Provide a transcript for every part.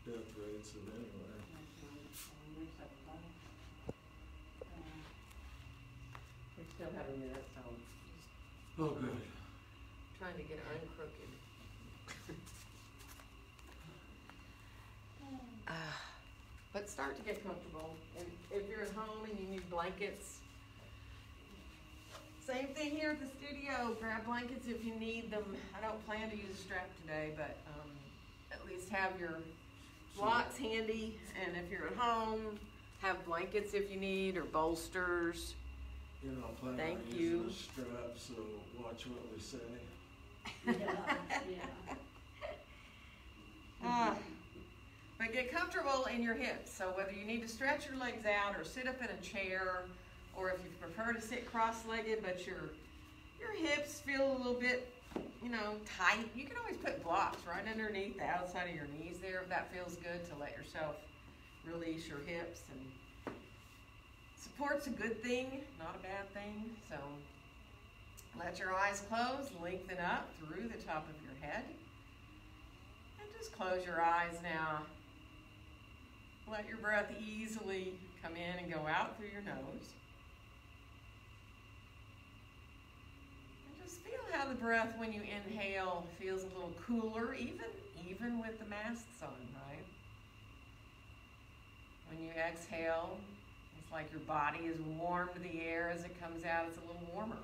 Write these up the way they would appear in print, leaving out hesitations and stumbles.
death rates of anywhere. We still have a minute, so. Oh, good. Trying to get uncrooked. But start to get comfortable. And if you're at home and you need blankets, same thing here at the studio. Grab blankets if you need them. I don't plan to use a strap today, but at least have your blocks handy. And if you're at home, have blankets if you need, or bolsters. You know, I plan on using a strap, so watch what we say. But get comfortable in your hips. So whether you need to stretch your legs out or sit up in a chair, or if you prefer to sit cross-legged but your hips feel a little bit, tight, you can always put blocks right underneath the outside of your knees there if that feels good, to let yourself release your hips. And support's a good thing, not a bad thing. So let your eyes close, lengthen up through the top of your head. And just close your eyes now. Let your breath easily come in and go out through your nose. And just feel how the breath, when you inhale, feels a little cooler, even with the masks on, right? When you exhale, it's like your body is warm to the air. As it comes out, it's a little warmer.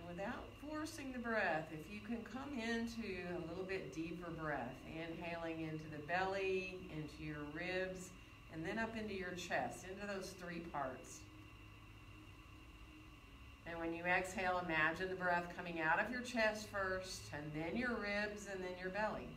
Without forcing the breath, if you can come into a little bit deeper breath, inhaling into the belly, into your ribs, and then up into your chest, into those three parts. And when you exhale, imagine the breath coming out of your chest first, and then your ribs, and then your belly.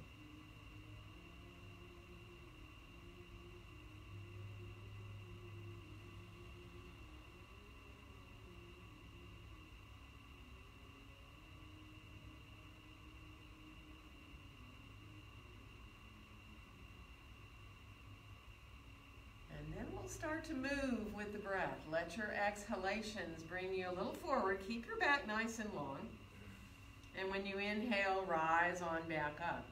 Start to move with the breath. Let your exhalations bring you a little forward. Keep your back nice and long. And when you inhale, rise on back up.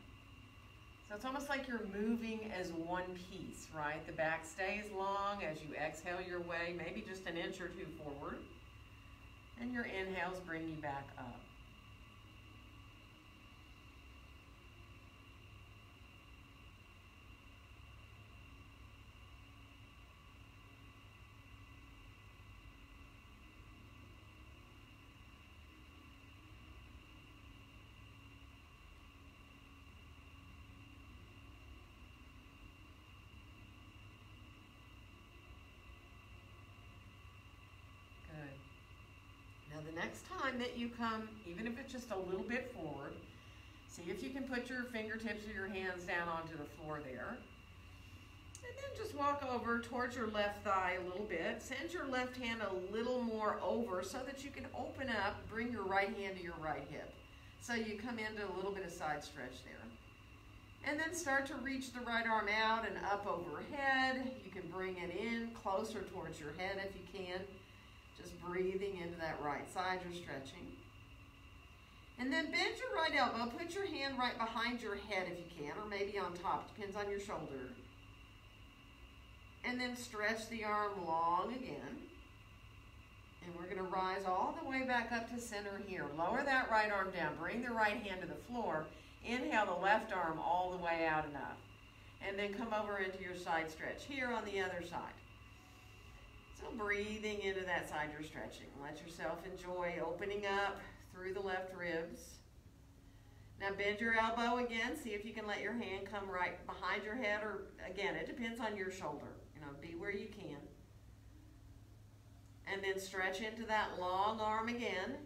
So it's almost like you're moving as one piece, right? The back stays long as you exhale your way, maybe just an inch or two forward. And your inhales bring you back up. The next time that you come, even if it's just a little bit forward, see if you can put your fingertips or your hands down onto the floor there. And then just walk over towards your left thigh a little bit. Send your left hand a little more over so that you can open up, bring your right hand to your right hip. So you come into a little bit of side stretch there. And then start to reach the right arm out and up overhead. You can bring it in closer towards your head if you can. Just breathing into that right side, you're stretching. And then bend your right elbow. Put your hand right behind your head if you can, or maybe on top. Depends on your shoulder. And then stretch the arm long again. And we're going to rise all the way back up to center here. Lower that right arm down. Bring the right hand to the floor. Inhale the left arm all the way out enough. And then come over into your side stretch here on the other side. So breathing into that side you're stretching. Let yourself enjoy opening up through the left ribs. Now bend your elbow again. See if you can let your hand come right behind your head, or again, it depends on your shoulder. Be where you can. And then stretch into that long arm again.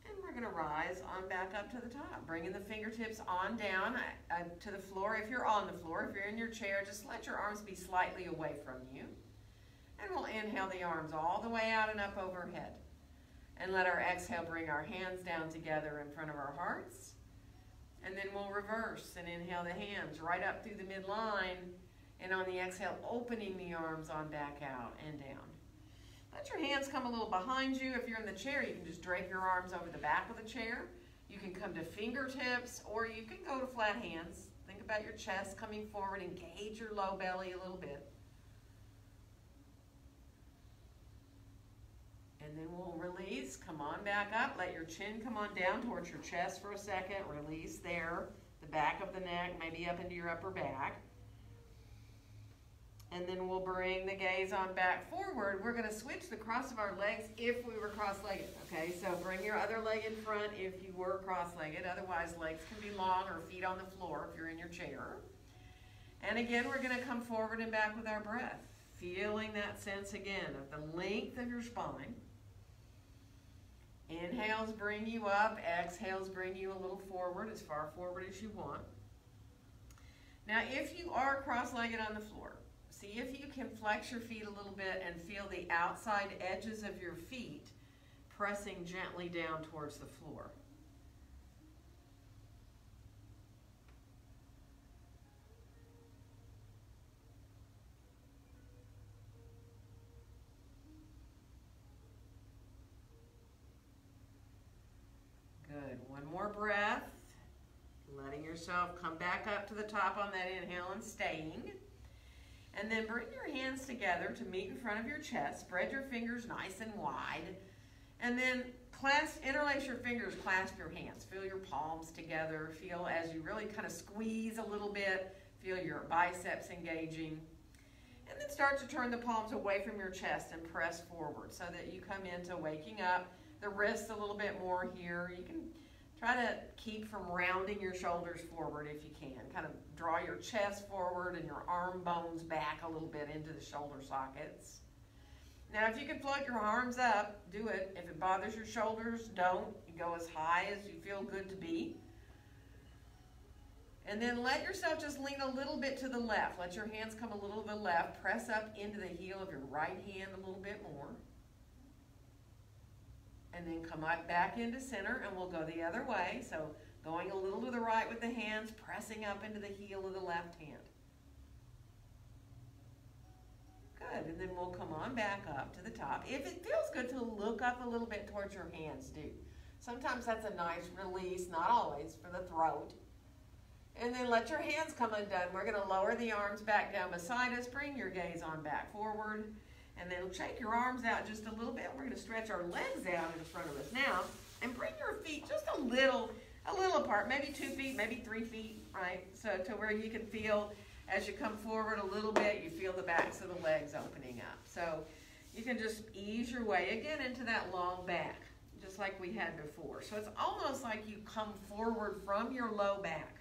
And we're going to rise on back up to the top. Bringing the fingertips on down to the floor. If you're on the floor, if you're in your chair, just let your arms be slightly away from you. And we'll inhale the arms all the way out and up overhead. And let our exhale bring our hands down together in front of our hearts. And then we'll reverse and inhale the hands right up through the midline. And on the exhale, opening the arms on back out and down. Let your hands come a little behind you. If you're in the chair, you can just drape your arms over the back of the chair. You can come to fingertips, or you can go to flat hands. Think about your chest coming forward. Engage your low belly a little bit. And then we'll release. Come on back up. Let your chin come on down towards your chest for a second. Release there. The back of the neck, maybe up into your upper back. And then we'll bring the gaze on back forward. We're going to switch the cross of our legs if we were cross-legged. Okay, so bring your other leg in front if you were cross-legged. Otherwise, legs can be long or feet on the floor if you're in your chair. And again, we're going to come forward and back with our breath. Feeling that sense again of the length of your spine. Inhales bring you up. Exhales bring you a little forward, as far forward as you want. Now, if you are cross-legged on the floor, see if you can flex your feet a little bit and feel the outside edges of your feet pressing gently down towards the floor. Good. One more breath. Letting yourself come back up to the top on that inhale and staying. And then bring your hands together to meet in front of your chest. Spread your fingers nice and wide. And then interlace your fingers, clasp your hands. Feel your palms together. Feel as you really kind of squeeze a little bit. Feel your biceps engaging. And then start to turn the palms away from your chest and press forward so that you come into waking up. The wrists a little bit more here. You can try to keep from rounding your shoulders forward if you can. Kind of draw your chest forward and your arm bones back a little bit into the shoulder sockets. Now, if you can float your arms up, do it. If it bothers your shoulders, don't. You go as high as you feel good to be. And then let yourself just lean a little bit to the left. Let your hands come a little to the left. Press up into the heel of your right hand a little bit more. And then come right back into center, and we'll go the other way. So going a little to the right with the hands, pressing up into the heel of the left hand. Good, and then we'll come on back up to the top. If it feels good to look up a little bit towards your hands, do. Sometimes that's a nice release, not always, for the throat. And then let your hands come undone. We're going to lower the arms back down beside us. Bring your gaze on back forward. And then shake your arms out just a little bit. We're going to stretch our legs out in front of us now. And bring your feet just a little apart. Maybe 2 feet, maybe 3 feet, right? So to where you can feel, as you come forward a little bit, you feel the backs of the legs opening up. So you can just ease your way again into that long back, just like we had before. So it's almost like you come forward from your low back.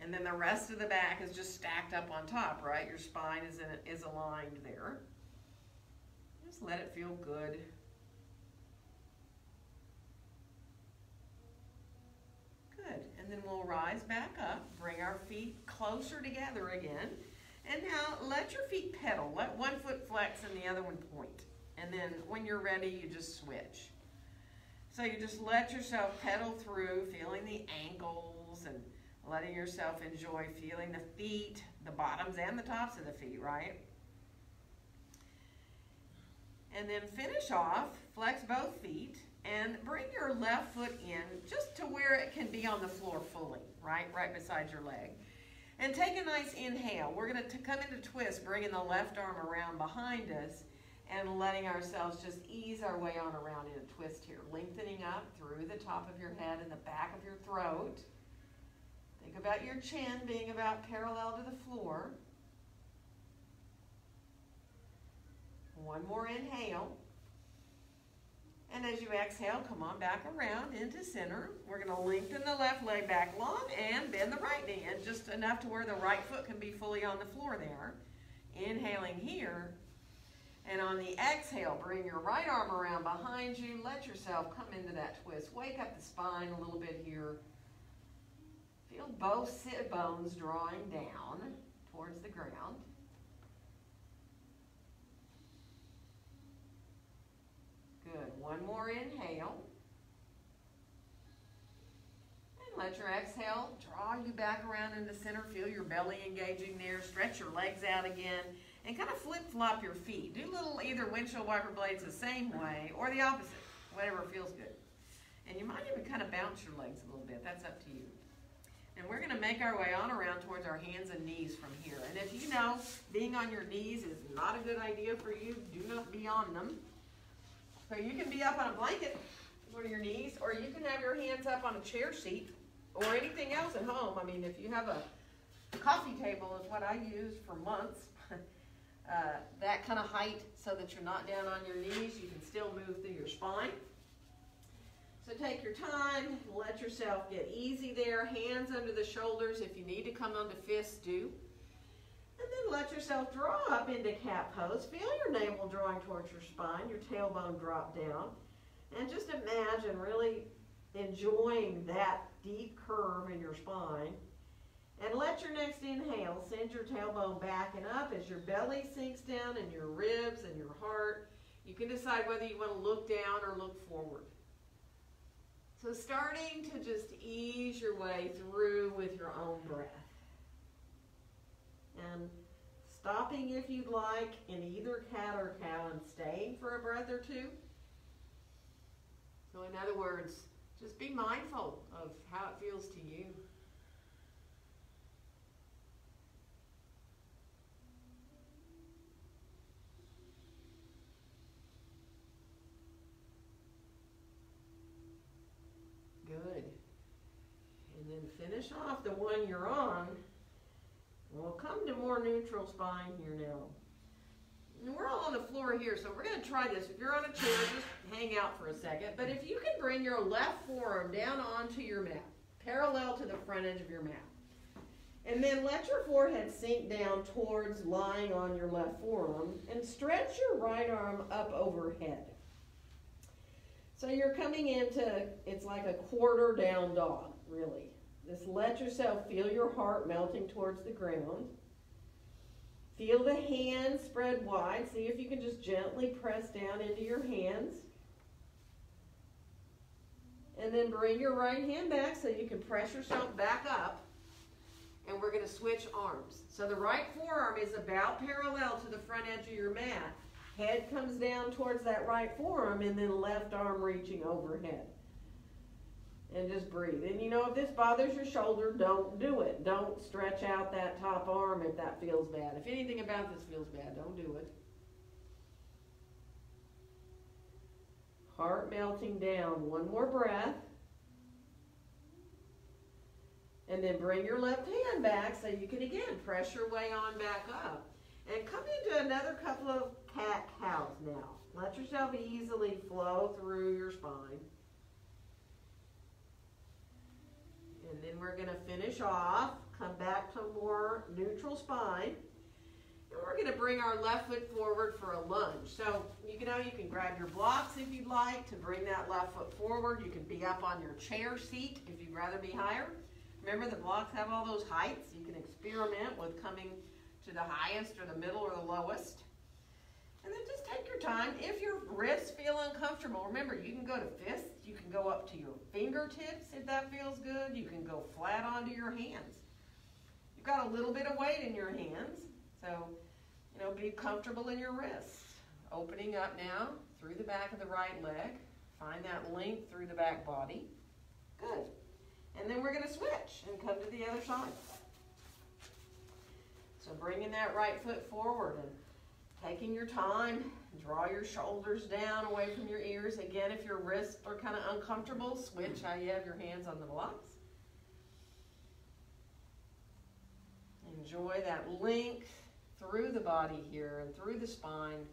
And then the rest of the back is just stacked up on top, right? Your spine is aligned there. Just let it feel good. Good. And then we'll rise back up, bring our feet closer together again. And now let your feet pedal. Let one foot flex and the other one point. And then when you're ready, you just switch. So you just let yourself pedal through, feeling the ankles and letting yourself enjoy feeling the feet, the bottoms and the tops of the feet, right? And then finish off, flex both feet, and bring your left foot in just to where it can be on the floor fully, right beside your leg. And take a nice inhale. We're going to come into twist, bringing the left arm around behind us and letting ourselves just ease our way on around in a twist here. Lengthening up through the top of your head and the back of your throat. Think about your chin being about parallel to the floor. One more inhale. And as you exhale, come on back around into center. We're going to lengthen the left leg back long and bend the right knee, and just enough to where the right foot can be fully on the floor there. Inhaling here. And on the exhale, bring your right arm around behind you. Let yourself come into that twist. Wake up the spine a little bit here. Feel both sit bones drawing down towards the ground. Good. One more inhale. And let your exhale draw you back around into center. Feel your belly engaging there. Stretch your legs out again. And kind of flip-flop your feet. Do little either windshield wiper blades the same way or the opposite, whatever feels good. And you might even kind of bounce your legs a little bit. That's up to you. And we're going to make our way on around towards our hands and knees from here. And if you know being on your knees is not a good idea for you, do not be on them. So you can be up on a blanket on your knees, or you can have your hands up on a chair seat or anything else at home. I mean, if you have a coffee table is what I used for months. That kind of height so that you're not down on your knees. You can still move through your spine. So take your time, let yourself get easy there, hands under the shoulders. If you need to come onto fists, do. And then let yourself draw up into cat pose. Feel your navel drawing towards your spine, your tailbone drop down. And just imagine really enjoying that deep curve in your spine. And let your next inhale send your tailbone back and up as your belly sinks down and your ribs and your heart. You can decide whether you want to look down or look forward. So starting to just ease your way through with your own breath. And stopping if you'd like in either cat or cow and staying for a breath or two. So in other words, just be mindful of how it feels to you. Good. And then finish off the one you're on. We'll come to more neutral spine here now. And we're all on the floor here, so we're going to try this. If you're on a chair, just hang out for a second. But if you can bring your left forearm down onto your mat, parallel to the front edge of your mat. And then let your forehead sink down towards lying on your left forearm. And stretch your right arm up overhead. So you're coming into, it's like a quarter down dog, really. Just let yourself feel your heart melting towards the ground. Feel the hands spread wide. See if you can just gently press down into your hands. And then bring your right hand back so you can press yourself back up. And we're going to switch arms. So the right forearm is about parallel to the front edge of your mat. Head comes down towards that right forearm and then left arm reaching overhead. And just breathe. And you know, if this bothers your shoulder, don't do it. Don't stretch out that top arm if that feels bad. If anything about this feels bad, don't do it. Heart melting down. One more breath. And then bring your left hand back so you can again press your way on back up. And come into another couple of cat-cows now. Let yourself easily flow through your spine. And then we're going to finish off, come back to more neutral spine. And we're going to bring our left foot forward for a lunge. So, you can grab your blocks if you'd like to bring that left foot forward. You can be up on your chair seat if you'd rather be higher. Remember, the blocks have all those heights. You can experiment with coming to the highest or the middle or the lowest. And then just take your time. If your wrists feel uncomfortable, remember, you can go to fists. You can go up to your fingertips if that feels good. You can go flat onto your hands. You've got a little bit of weight in your hands. So, be comfortable in your wrists. Opening up now through the back of the right leg. Find that length through the back body. Good. And then we're going to switch and come to the other side. So bringing that right foot forward and taking your time, draw your shoulders down away from your ears. Again, if your wrists are kind of uncomfortable, switch how you have your hands on the blocks. Enjoy that length through the body here and through the spine.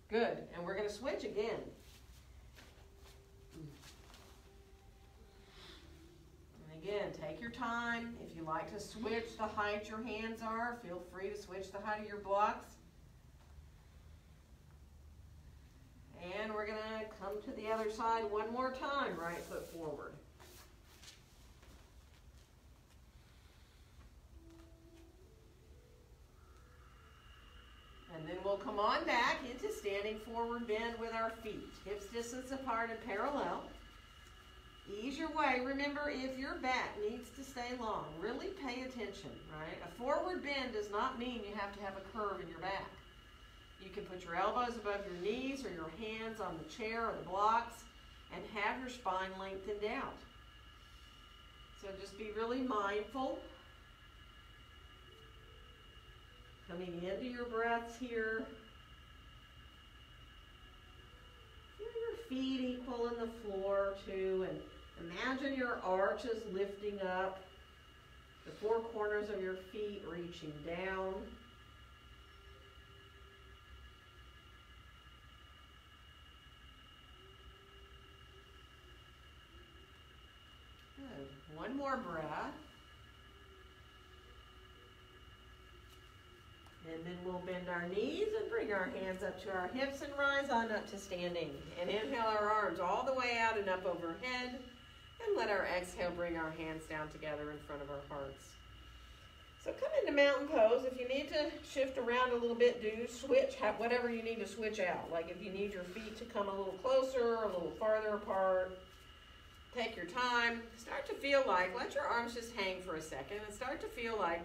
Good. And we're going to switch again. And again, take your time. If you like to switch the height your hands are, feel free to switch the height of your blocks. Come to the other side one more time, right foot forward. And then we'll come on back into standing forward bend with our feet. Hips distance apart and parallel. Ease your way. Remember, if your back needs to stay long, really pay attention, right? A forward bend does not mean you have to have a curve in your back. You can put your elbows above your knees or your hands on the chair or the blocks and have your spine lengthened out. So just be really mindful. Coming into your breaths here. Feel your feet equal in the floor too, and imagine your arches lifting up, the four corners of your feet reaching down. Good. One more breath. And then we'll bend our knees and bring our hands up to our hips and rise on up to standing. And inhale our arms all the way out and up overhead. And let our exhale bring our hands down together in front of our hearts. So come into mountain pose. If you need to shift around a little bit, do switch, whatever you need to switch out. Like if you need your feet to come a little closer, a little farther apart. Take your time. Start to feel like, let your arms just hang for a second and start to feel like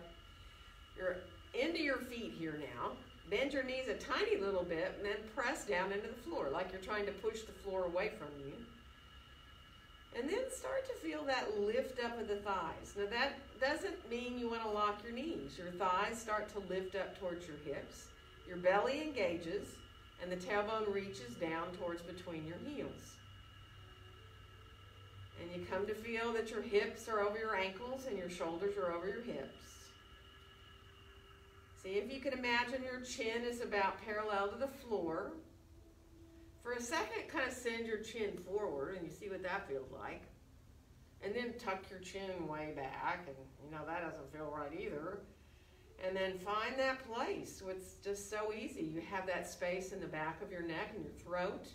you're into your feet here now. Bend your knees a tiny little bit and then press down into the floor like you're trying to push the floor away from you. And then start to feel that lift up of the thighs. Now that doesn't mean you want to lock your knees. Your thighs start to lift up towards your hips. Your belly engages and the tailbone reaches down towards between your heels. And you come to feel that your hips are over your ankles and your shoulders are over your hips. See if you can imagine your chin is about parallel to the floor. For a second, kind of send your chin forward and you see what that feels like. And then tuck your chin way back, and you know that doesn't feel right either. And then find that place. It's just so easy. You have that space in the back of your neck and your throat.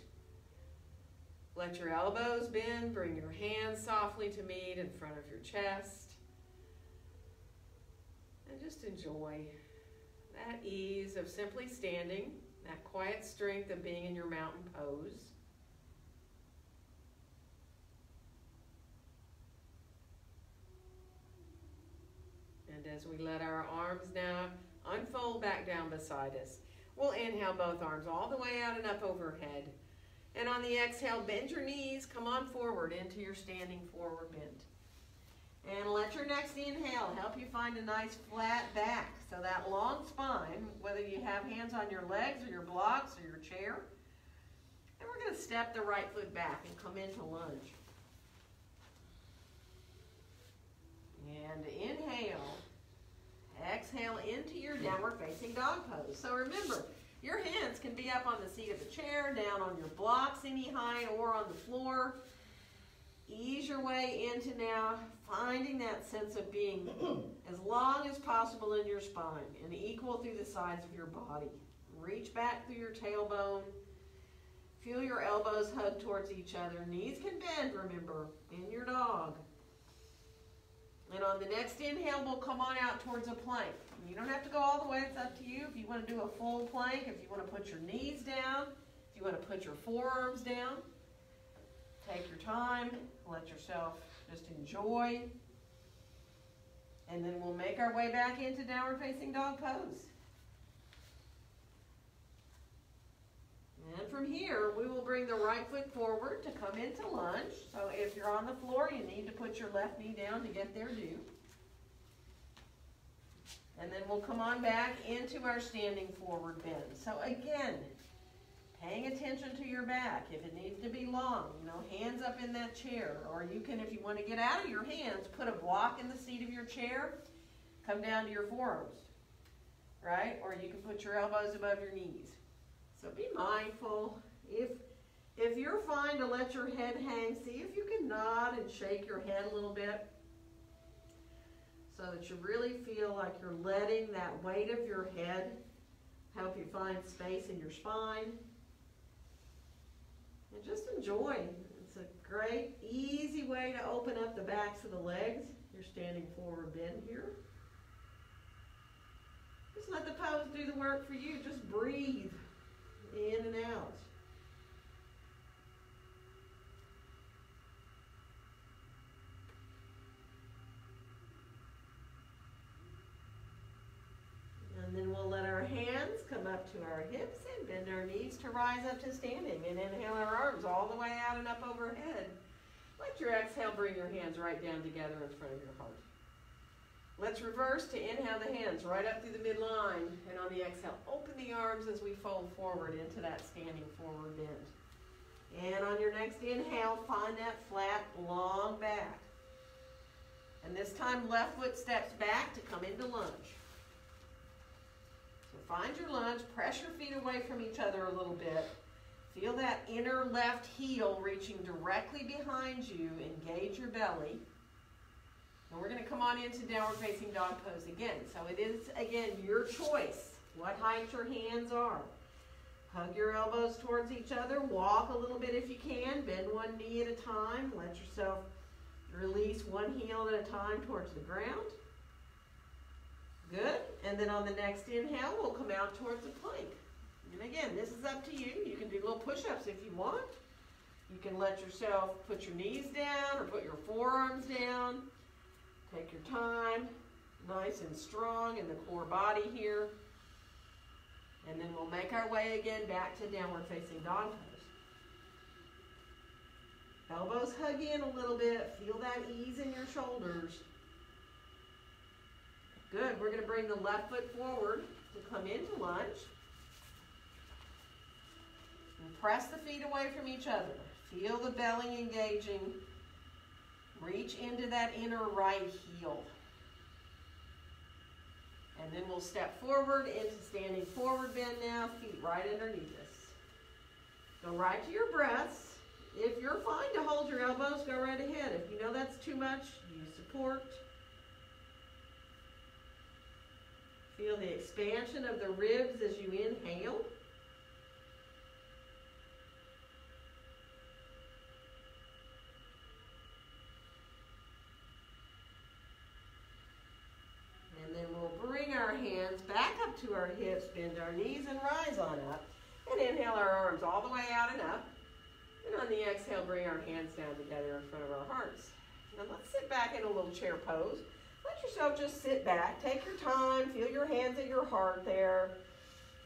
Let your elbows bend. Bring your hands softly to meet in front of your chest. And just enjoy that ease of simply standing, that quiet strength of being in your mountain pose. And as we let our arms now unfold back down beside us, we'll inhale both arms all the way out and up overhead. And on the exhale, bend your knees, come on forward into your standing forward bend. And let your next inhale help you find a nice flat back. So that long spine, whether you have hands on your legs or your blocks or your chair. And we're going to step the right foot back and come into lunge. And inhale. Exhale into your downward facing dog pose. So remember, your hands can be up on the seat of a chair, down on your blocks any height, or on the floor. Ease your way into now finding that sense of being as long as possible in your spine and equal through the sides of your body. Reach back through your tailbone. Feel your elbows hug towards each other. Knees can bend, remember, in your dog. And on the next inhale, we'll come on out towards a plank. You don't have to go all the way, it's up to you. If you want to do a full plank, if you want to put your knees down, if you want to put your forearms down, take your time, let yourself just enjoy. And then we'll make our way back into downward facing dog pose. And from here, we will bring the right foot forward to come into lunge. So if you're on the floor, you need to put your left knee down to get there due. And then we'll come on back into our standing forward bend. So again, paying attention to your back. If it needs to be long, hands up in that chair. Or you can, if you want to get out of your hands, put a block in the seat of your chair, come down to your forearms, right? Or you can put your elbows above your knees. So be mindful. If you're fine to let your head hang, see if you can nod and shake your head a little bit so that you really feel like you're letting that weight of your head help you find space in your spine. And just enjoy. It's a great, easy way to open up the backs of the legs. You're standing forward bend here. Just let the pose do the work for you. Just breathe in and out. And then we'll let our hands come up to our hips and bend our knees to rise up to standing. And inhale our arms all the way out and up overhead. Let your exhale bring your hands right down together in front of your heart. Let's reverse to inhale the hands right up through the midline. And on the exhale, open the arms as we fold forward into that standing forward bend. And on your next inhale, find that flat, long back. And this time, left foot steps back to come into lunge. So find your lunge, press your feet away from each other a little bit. Feel that inner left heel reaching directly behind you. Engage your belly. And we're going to come on into downward facing dog pose again. So it is, again, your choice what height your hands are. Hug your elbows towards each other. Walk a little bit if you can. Bend one knee at a time. Let yourself release one heel at a time towards the ground. Good. And then on the next inhale, we'll come out towards the plank. And again, this is up to you. You can do little push-ups if you want. You can let yourself put your knees down or put your forearms down. Take your time, nice and strong in the core body here. And then we'll make our way again back to downward facing dog pose. Elbows hug in a little bit. Feel that ease in your shoulders. Good. We're going to bring the left foot forward to come into lunge. And press the feet away from each other. Feel the belly engaging. Reach into that inner right heel. And then we'll step forward into standing forward bend now, feet right underneath us. Go right to your breaths. If you're fine to hold your elbows, go right ahead. If you know that's too much, use support. Feel the expansion of the ribs as you inhale. And then we'll bring our hands back up to our hips, bend our knees and rise on up. And inhale our arms all the way out and up. And on the exhale, bring our hands down together in front of our hearts. Now let's sit back in a little chair pose. Let yourself just sit back. Take your time. Feel your hands at your heart there.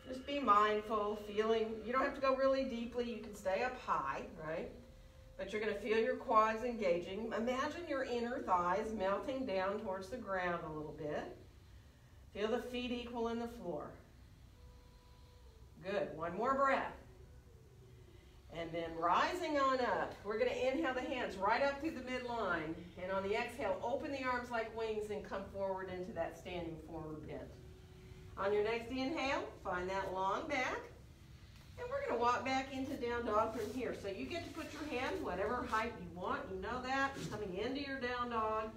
Just be mindful, feeling. You don't have to go really deeply. You can stay up high, right? But you're going to feel your quads engaging. Imagine your inner thighs melting down towards the ground a little bit. Feel the feet equal in the floor. Good. One more breath. And then rising on up, we're going to inhale the hands right up through the midline. And on the exhale, open the arms like wings and come forward into that standing forward bend. On your next inhale, find that long back. And we're going to walk back into down dog from here. So you get to put your hands whatever height you want. You know that. Coming into your down dog.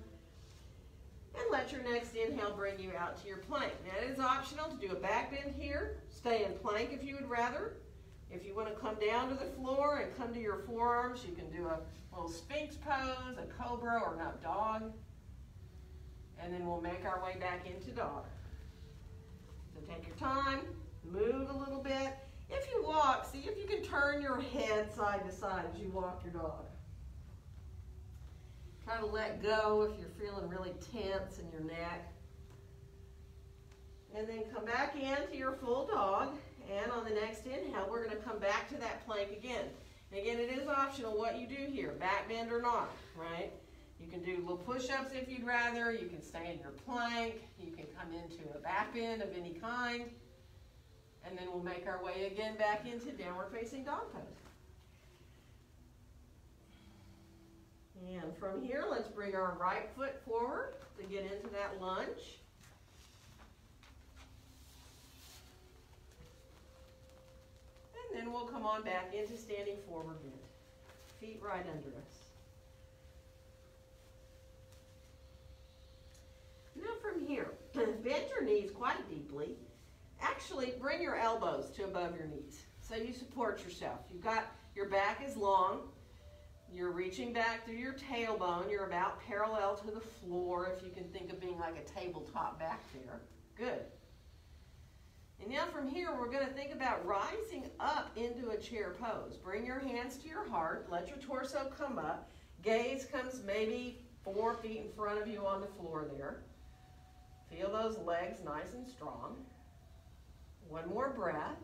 And let your next inhale bring you out to your plank. Now it is optional to do a back bend here. Stay in plank if you would rather. If you want to come down to the floor and come to your forearms, you can do a little Sphinx pose, a cobra, or an up dog. And then we'll make our way back into dog. So take your time, move a little bit. If you walk, see if you can turn your head side to side as you walk your dog. Try to let go if you're feeling really tense in your neck. And then come back into your full dog. And on the next inhale, we're going to come back to that plank again. And again, it is optional what you do here, back bend or not, right? You can do little push-ups if you'd rather. You can stay in your plank. You can come into a back bend of any kind. And then we'll make our way again back into downward facing dog pose. And from here, let's bring our right foot forward to get into that lunge. And then we'll come on back into standing forward bend. Feet right under us. Now from here, bend your knees quite deeply. Actually, bring your elbows to above your knees so you support yourself. You've got Your back is long. You're reaching back through your tailbone. You're about parallel to the floor, if you can think of being like a tabletop back there. Good. And now from here, we're going to think about rising up into a chair pose. Bring your hands to your heart. Let your torso come up. Gaze comes maybe 4 feet in front of you on the floor there. Feel those legs nice and strong. One more breath.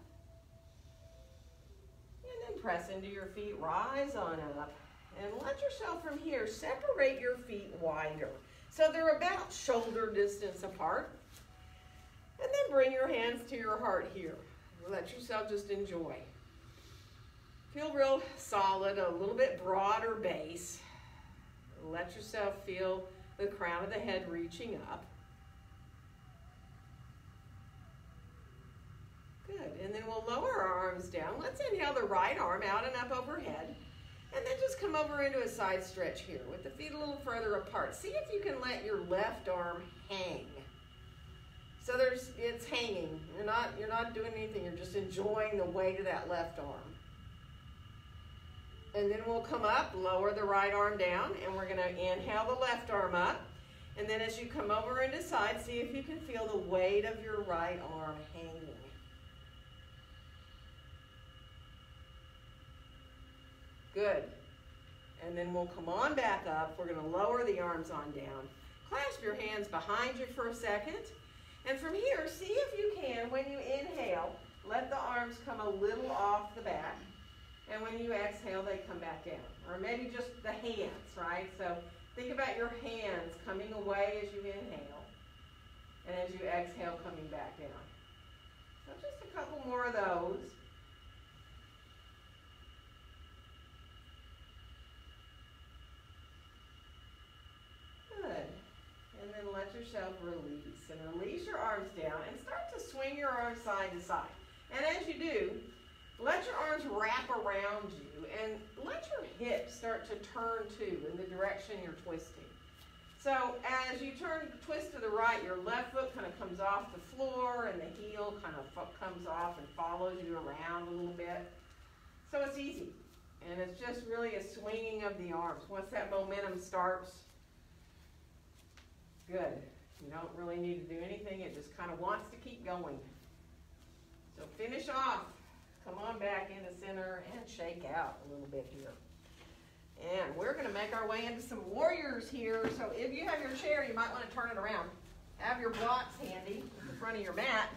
And then press into your feet. Rise on up. And let yourself from here separate your feet wider. So they're about shoulder distance apart. And then bring your hands to your heart here. Let yourself just enjoy. Feel real solid, a little bit broader base. Let yourself feel the crown of the head reaching up. Good. And then we'll lower our arms down. Let's inhale the right arm out and up overhead. And then just come over into a side stretch here with the feet a little further apart. See if you can let your left arm hang. So it's hanging. You're not doing anything. You're just enjoying the weight of that left arm. And then we'll come up, lower the right arm down, and we're going to inhale the left arm up. And then as you come over into side, see if you can feel the weight of your right arm hanging. Good. And then we'll come on back up. We're going to lower the arms on down. Clasp your hands behind you for a second. And from here, see if you can, when you inhale, let the arms come a little off the back. And when you exhale, they come back down. Or maybe just the hands, right? So think about your hands coming away as you inhale. And as you exhale, coming back down. So just a couple more of those. Good. And then let yourself release. And release your arms down and start to swing your arms side to side. And as you do, let your arms wrap around you and let your hips start to turn too in the direction you're twisting. So as you twist to the right, your left foot kind of comes off the floor and the heel kind of comes off and follows you around a little bit. So it's easy. And it's just really a swinging of the arms. Once that momentum starts, good. You don't really need to do anything. It just kind of wants to keep going. So finish off. Come on back into center and shake out a little bit here. And we're going to make our way into some warriors here. So if you have your chair, you might want to turn it around. Have your blocks handy at the front of your mat.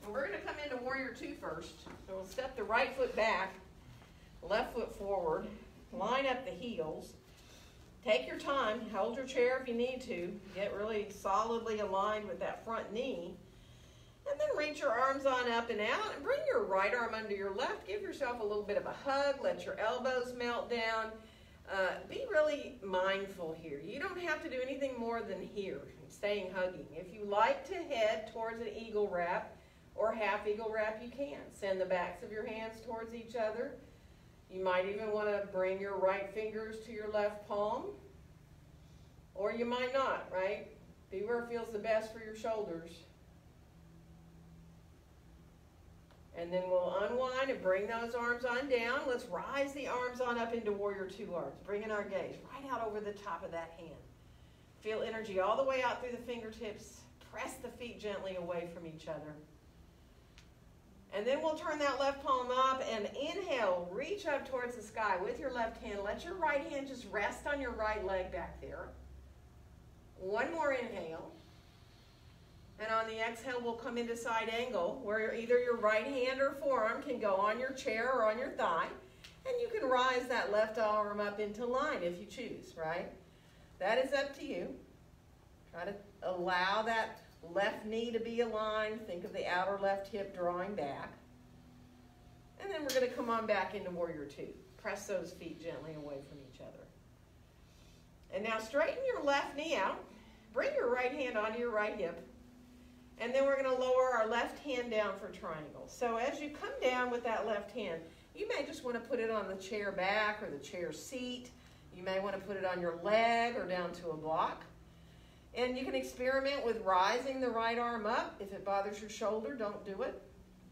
And we're going to come into warrior 2 first. So we'll step the right foot back, left foot forward, line up the heels. Take your time, hold your chair if you need to. Get really solidly aligned with that front knee. And then reach your arms on up and out and bring your right arm under your left. Give yourself a little bit of a hug. Let your elbows melt down. Be really mindful here. You don't have to do anything more than here, staying hugging. If you like to head towards an eagle wrap or half eagle wrap, you can. Send the backs of your hands towards each other. You might even want to bring your right fingers to your left palm. Or you might not, right? Be where it feels the best for your shoulders. And then we'll unwind and bring those arms on down. Let's rise the arms on up into warrior 2 arms. Bringing our gaze right out over the top of that hand. Feel energy all the way out through the fingertips. Press the feet gently away from each other. And then we'll turn that left palm up and inhale. Reach up towards the sky with your left hand. Let your right hand just rest on your right leg back there. One more inhale. And on the exhale, we'll come into side angle where either your right hand or forearm can go on your chair or on your thigh. And you can rise that left arm up into line if you choose, right? That is up to you. Try to allow that left knee to be aligned. Think of the outer left hip drawing back. And then we're going to come on back into warrior 2. Press those feet gently away from each other. And now straighten your left knee out. Bring your right hand onto your right hip. And then we're going to lower our left hand down for triangle. So as you come down with that left hand, you may just want to put it on the chair back or the chair seat. You may want to put it on your leg or down to a block. And you can experiment with rising the right arm up. If it bothers your shoulder, don't do it.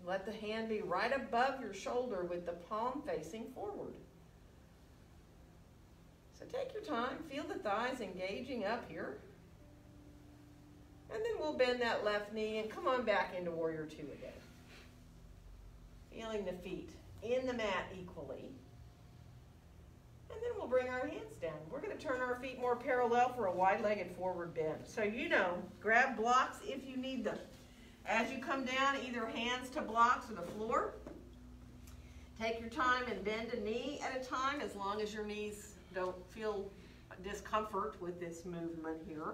Let the hand be right above your shoulder with the palm facing forward. So take your time, feel the thighs engaging up here. And then we'll bend that left knee and come on back into Warrior Two again. Feeling the feet in the mat equally. And then we'll bring our hands down. We're going to turn our feet more parallel for a wide-legged forward bend. So grab blocks if you need them. As you come down, either hands to blocks or the floor. Take your time and bend a knee at a time, as long as your knees don't feel discomfort with this movement here.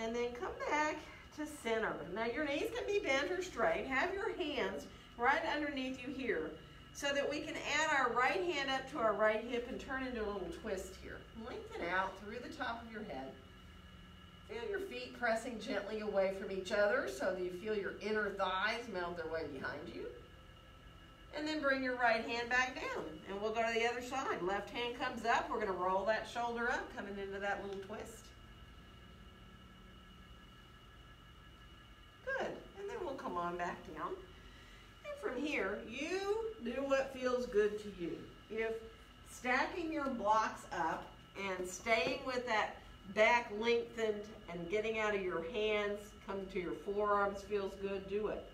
And then come back to center. Now your knees can be bent or straight. Have your hands right underneath you here so that we can add our right hand up to our right hip and turn into a little twist here. Lengthen out through the top of your head. Feel your feet pressing gently away from each other so that you feel your inner thighs melt their way behind you. And then bring your right hand back down. And we'll go to the other side. Left hand comes up. We're going to roll that shoulder up, coming into that little twist. Good. And then we'll come on back down. And from here, you do what feels good to you. If stacking your blocks up and staying with that back lengthened and getting out of your hands, come to your forearms feels good, do it.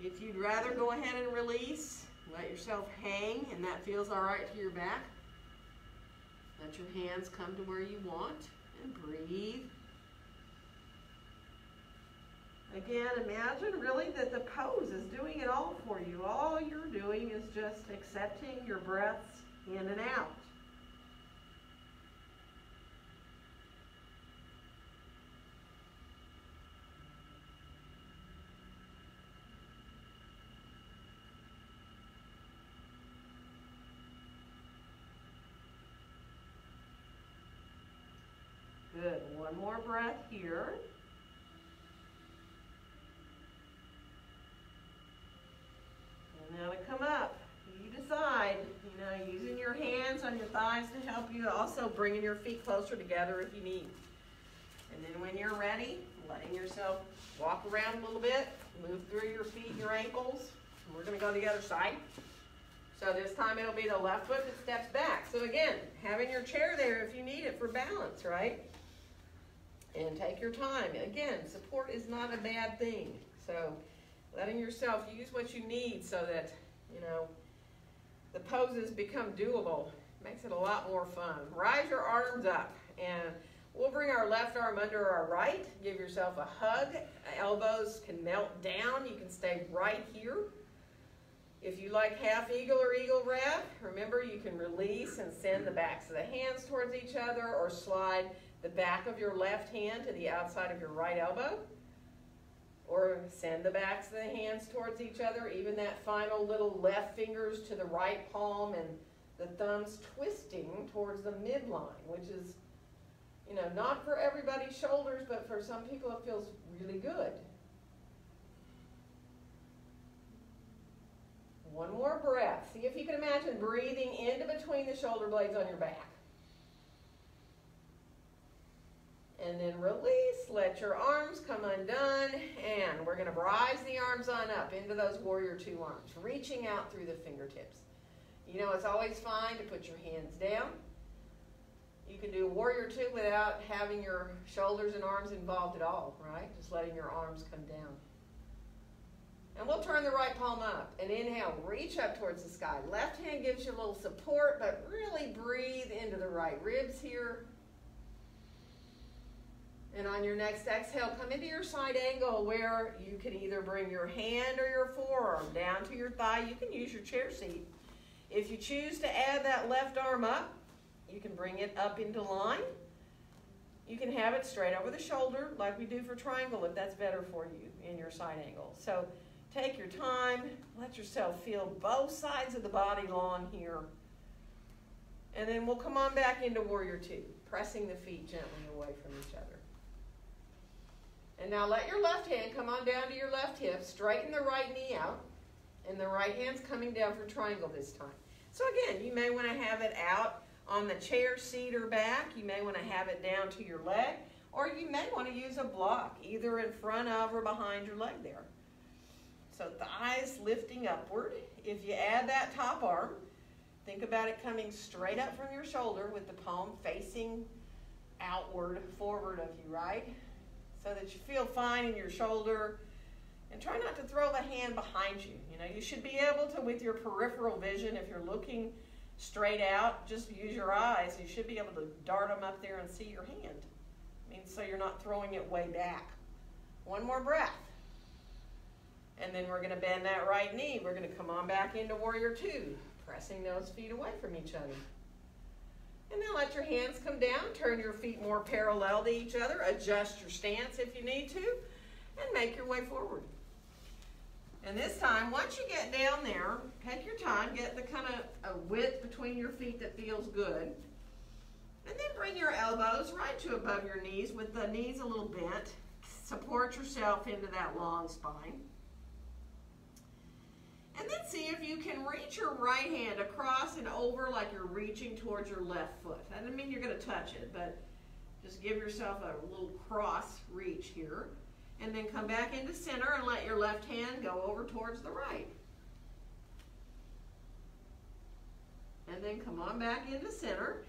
If you'd rather go ahead and release, let yourself hang and that feels all right to your back. Let your hands come to where you want and breathe. Again, imagine really that the pose is doing it all for you. All you're doing is just accepting your breaths in and out. Good. One more breath here. And now to come up, you decide, using your hands on your thighs to help you, also bringing your feet closer together if you need. And then when you're ready, letting yourself walk around a little bit, move through your feet and your ankles. And we're going to go to the other side. So this time it'll be the left foot that steps back. So again, having your chair there if you need it for balance, right? And take your time. Again, support is not a bad thing. So letting yourself use what you need so that, the poses become doable. Makes it a lot more fun. Rise your arms up and we'll bring our left arm under our right. Give yourself a hug. Elbows can melt down. You can stay right here. If you like half eagle or eagle wrap, remember you can release and send the backs of the hands towards each other or slide the back of your left hand to the outside of your right elbow. Or send the backs of the hands towards each other, even that final little left fingers to the right palm and the thumbs twisting towards the midline, which is, not for everybody's shoulders, but for some people it feels really good. One more breath. See if you can imagine breathing into between the shoulder blades on your back. And then release, let your arms come undone, and we're going to rise the arms on up into those Warrior Two arms, reaching out through the fingertips. It's always fine to put your hands down. You can do Warrior Two without having your shoulders and arms involved at all, right? Just letting your arms come down. And we'll turn the right palm up and inhale, reach up towards the sky. Left hand gives you a little support, but really breathe into the right ribs here. And on your next exhale, come into your side angle where you can either bring your hand or your forearm down to your thigh. You can use your chair seat. If you choose to add that left arm up, you can bring it up into line. You can have it straight over the shoulder like we do for triangle if that's better for you in your side angle. So take your time, let yourself feel both sides of the body long here. And then we'll come on back into Warrior Two, pressing the feet gently away from each other. And now let your left hand come on down to your left hip, straighten the right knee out, and the right hand's coming down for triangle this time. So again, you may want to have it out On the chair seat or back, you may want to have it down to your leg, or you may want to use a block, either in front of or behind your leg there. So thighs lifting upward. If you add that top arm, think about it coming straight up from your shoulder with the palm facing outward, forward of you, right? So that you feel fine in your shoulder. And try not to throw the hand behind you. You know, you should be able to, with your peripheral vision, if you're looking straight out, just use your eyes. You should be able to dart them up there and see your hand. I mean, so you're not throwing it way back. One more breath. And then we're going to bend that right knee. We're going to come on back into Warrior Two, pressing those feet away from each other. And then let your hands come down. Turn your feet more parallel to each other. Adjust your stance if you need to. And make your way forward. And this time, once you get down there, take your time, get the kind of a width between your feet that feels good. And then bring your elbows right to above your knees with the knees a little bent. Support yourself into that long spine. And then see if you can reach your right hand across and over like you're reaching towards your left foot. That doesn't mean you're going to touch it, but just give yourself a little cross reach here. And then come back into center and let your left hand go over towards the right. And then come on back into center.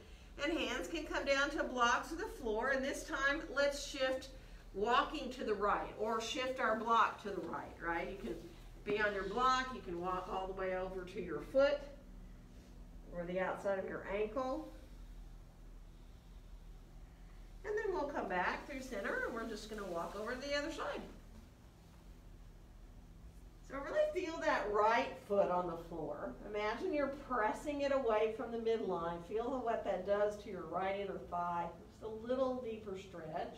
And hands can come down to blocks of the floor. And this time, let's shift walking to the right, or shift our block to the right, right? You can be on your block. You can walk all the way over to your foot or the outside of your ankle. And then we'll come back through center, and we're just going to walk over to the other side. So really feel that right foot on the floor. Imagine you're pressing it away from the midline. Feel what that does to your right inner thigh. Just a little deeper stretch.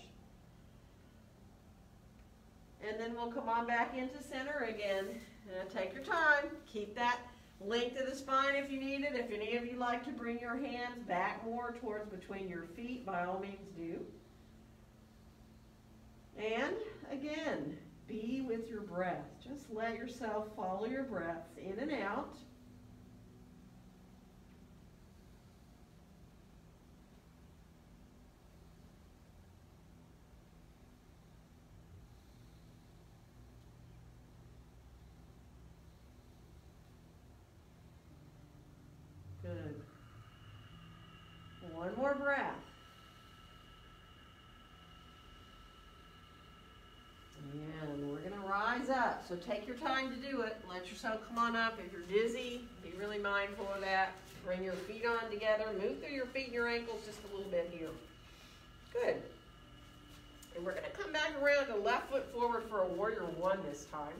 And then we'll come on back into center again. Take your time. Keep that length of the spine if you need it. If any of you like to bring your hands back more towards between your feet, by all means do. And again, be with your breath. Just let yourself follow your breaths in and out. Good. One more breath. And we're going to rise up. So take your time to do it. Let yourself come on up. If you're dizzy, be really mindful of that. Bring your feet on together. Move through your feet and your ankles just a little bit here. Good. And we're going to come back around to left foot forward for a Warrior One this time.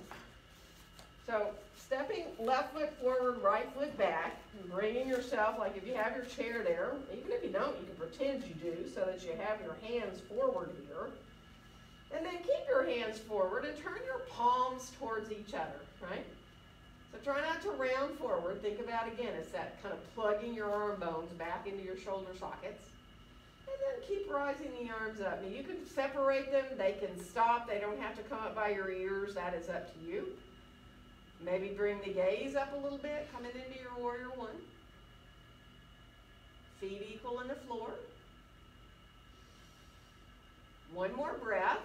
So stepping left foot forward, right foot back, and bringing yourself, like if you have your chair there, even if you don't, you can pretend you do, so that you have your hands forward here. And then keep your hands forward and turn your palms towards each other, right? So try not to round forward. Think about, again, it's that kind of plugging your arm bones back into your shoulder sockets. And then keep rising the arms up. Now you can separate them. They can stop. They don't have to come up by your ears. That is up to you. Maybe bring the gaze up a little bit, coming into your Warrior One. Feet equal on the floor. One more breath.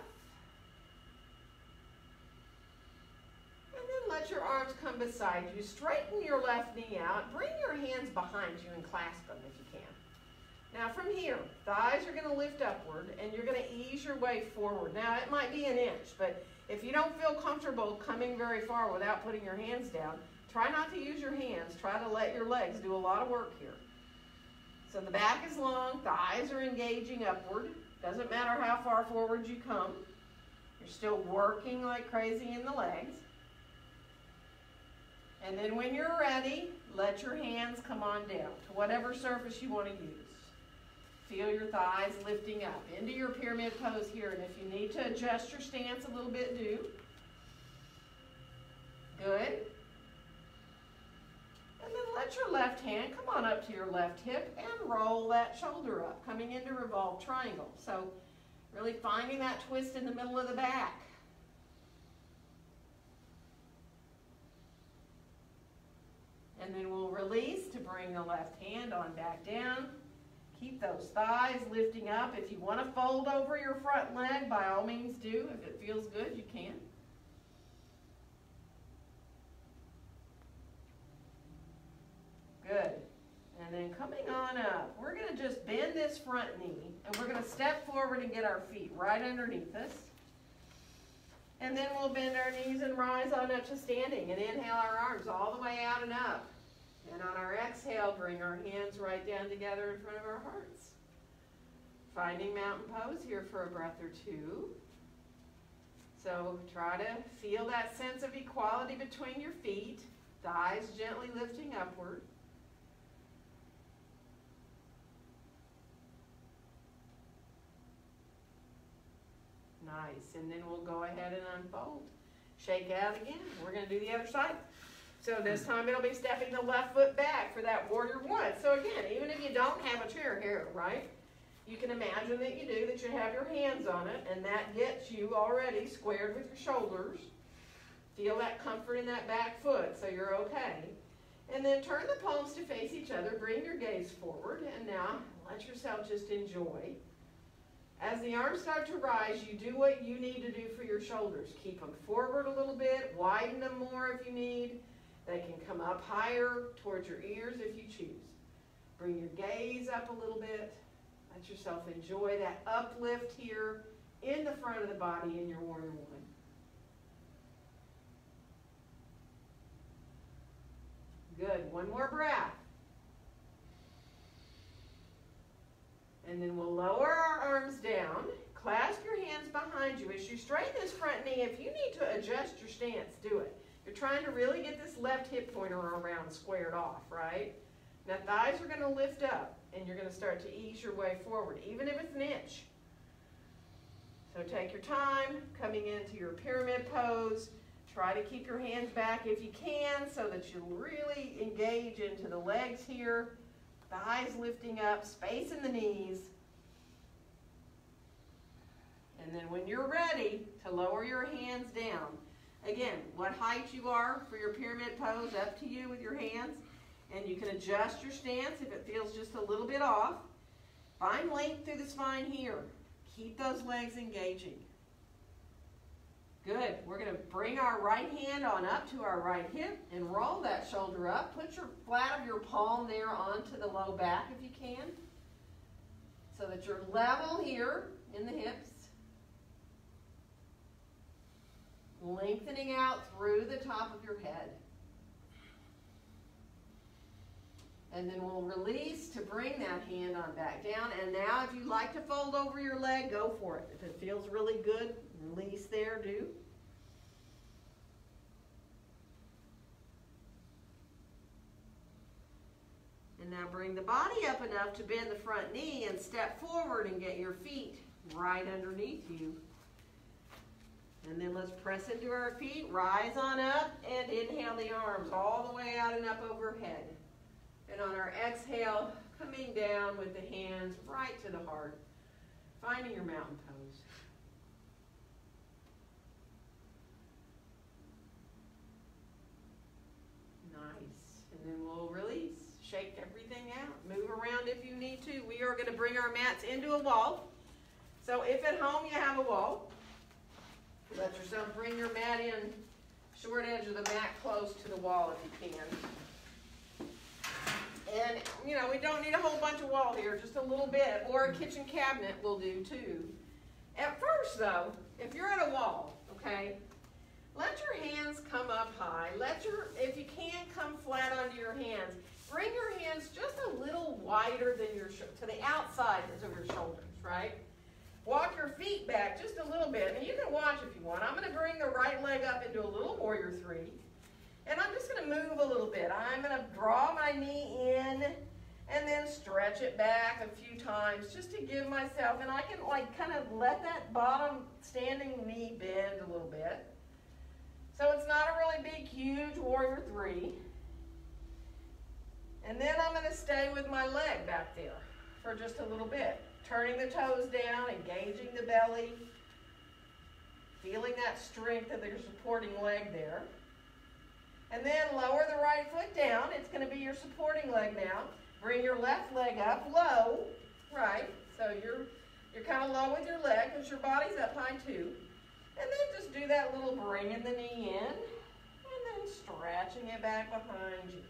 And then let your arms come beside you. Straighten your left knee out. Bring your hands behind you and clasp them if you can. Now from here, thighs are going to lift upward, and you're going to ease your way forward. Now it might be an inch, but if you don't feel comfortable coming very far without putting your hands down, try not to use your hands. Try to let your legs do a lot of work here. So the back is long, thighs are engaging upward. Doesn't matter how far forward you come. You're still working like crazy in the legs. And then when you're ready, let your hands come on down to whatever surface you want to use. Feel your thighs lifting up into your pyramid pose here. And if you need to adjust your stance a little bit, do. Good. And then let your left hand come on up to your left hip and roll that shoulder up, coming into revolved triangle. So really finding that twist in the middle of the back. And then we'll release to bring the left hand on back down. Keep those thighs lifting up. If you want to fold over your front leg, by all means do. If it feels good, you can. Good. And then coming on up, we're going to just bend this front knee, and we're going to step forward and get our feet right underneath us. And then we'll bend our knees and rise on up to standing, and inhale our arms all the way out and up. And on our exhale, bring our hands right down together in front of our hearts. Finding mountain pose here for a breath or two. So try to feel that sense of equality between your feet, thighs gently lifting upward. Nice, and then we'll go ahead and unfold. Shake out again. We're going to do the other side. So this time it'll be stepping the left foot back for that warrior one. So again, even if you don't have a chair here, right? You can imagine that you do, that you have your hands on it, and that gets you already squared with your shoulders. Feel that comfort in that back foot so you're okay. And then turn the palms to face each other. Bring your gaze forward, and now let yourself just enjoy. As the arms start to rise, you do what you need to do for your shoulders. Keep them forward a little bit, widen them more if you need. They can come up higher towards your ears if you choose. Bring your gaze up a little bit. Let yourself enjoy that uplift here in the front of the body in your warrior one. Good. One more breath. And then we'll lower our arms down, clasp your hands behind you. As you straighten this front knee, if you need to adjust your stance, do it. You're trying to really get this left hip pointer around squared off, right? Now thighs are going to lift up, and you're going to start to ease your way forward, even if it's an inch. So take your time, coming into your pyramid pose. Try to keep your hands back if you can so that you really engage into the legs here. Thighs lifting up, space in the knees. And then when you're ready to lower your hands down, again, what height you are for your pyramid pose, up to you with your hands. And you can adjust your stance if it feels just a little bit off. Find length through the spine here. Keep those legs engaging. Good. We're going to bring our right hand on up to our right hip and roll that shoulder up. Put your flat of your palm there onto the low back if you can, so that you're level here in the hips. Lengthening out through the top of your head. And then we'll release to bring that hand on back down. And now if you like to fold over your leg, go for it. If it feels really good, release there, do. And now bring the body up enough to bend the front knee and step forward and get your feet right underneath you. And then let's press into our feet, rise on up, and inhale the arms all the way out and up overhead. And on our exhale, coming down with the hands right to the heart, finding your mountain pose. Nice. And then we'll release. Shake everything out. Move around if you need to. We are going to bring our mats into a wall. So if at home you have a wall, let yourself bring your mat in, short edge of the mat close to the wall if you can. And, you know, we don't need a whole bunch of wall here, just a little bit, or a kitchen cabinet will do too. At first, though, if you're at a wall, okay, let your hands come up high. If you can, come flat onto your hands. Bring your hands just a little wider than to the outside of your shoulders, right? Walk your feet back just a little bit, and you can watch if you want. I'm going to bring the right leg up into a little warrior three. And I'm just going to move a little bit. I'm going to draw my knee in and then stretch it back a few times just to give myself, and I can like kind of let that bottom standing knee bend a little bit. So it's not a really big, huge warrior three. And then I'm going to stay with my leg back there for just a little bit. Turning the toes down, engaging the belly, feeling that strength of your supporting leg there. And then lower the right foot down. It's going to be your supporting leg now. Bring your left leg up low right? So you're kind of low with your leg because your body's up high too. And then just do that little bringing the knee in and then stretching it back behind you.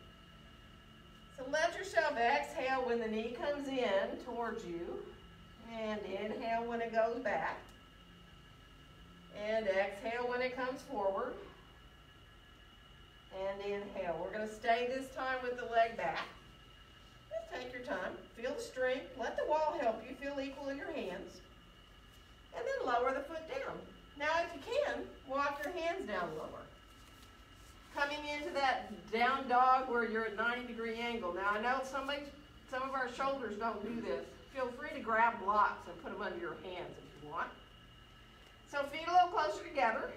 So let yourself exhale when the knee comes in towards you, and inhale when it goes back, and exhale when it comes forward, and inhale. We're going to stay this time with the leg back. Just take your time. Feel the strength. Let the wall help you feel equal in your hands. And then lower the foot down. Now if you can, walk your hands down lower. Coming into that down dog where you're at 90-degree angle. Now I know some of our shoulders don't do this. Feel free to grab blocks and put them under your hands if you want. So feet a little closer together.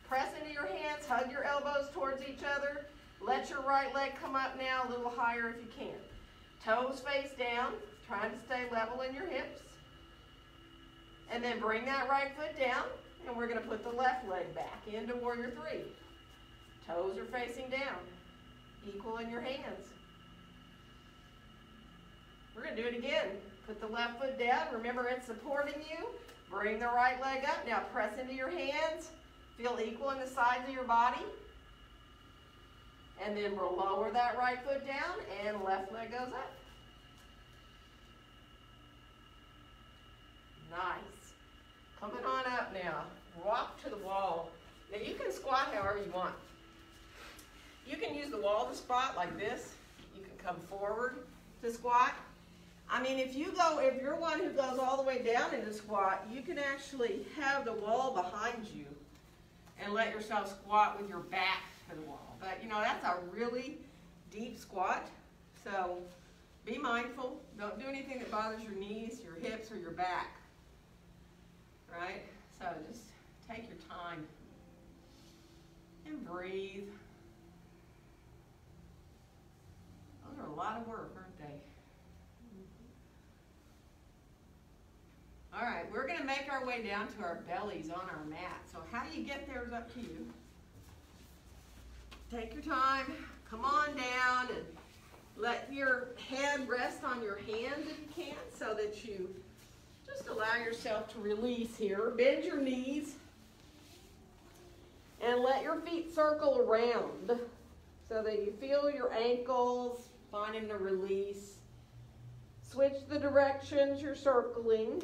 Press into your hands, hug your elbows towards each other. Let your right leg come up now a little higher if you can. Toes face down, trying to stay level in your hips. And then bring that right foot down, and we're going to put the left leg back into warrior three. Toes are facing down, equal in your hands. We're going to do it again. Put the left foot down. Remember, it's supporting you. Bring the right leg up. Now press into your hands. Feel equal in the sides of your body. And then we'll lower that right foot down, and left leg goes up. Nice. Coming on up now. Walk to the wall. Now you can squat however you want. You can use the wall to squat like this. You can come forward to squat. I mean, if you're one who goes all the way down into squat, you can actually have the wall behind you and let yourself squat with your back to the wall. But you know, that's a really deep squat. So be mindful. Don't do anything that bothers your knees, your hips, or your back. Right? So just take your time and breathe. Those are a lot of work, aren't they? All right, we're going to make our way down to our bellies on our mat. So how you get there is up to you. Take your time. Come on down and let your head rest on your hands if you can, so that you just allow yourself to release here. Bend your knees and let your feet circle around so that you feel your ankles finding the release. Switch the directions you're circling.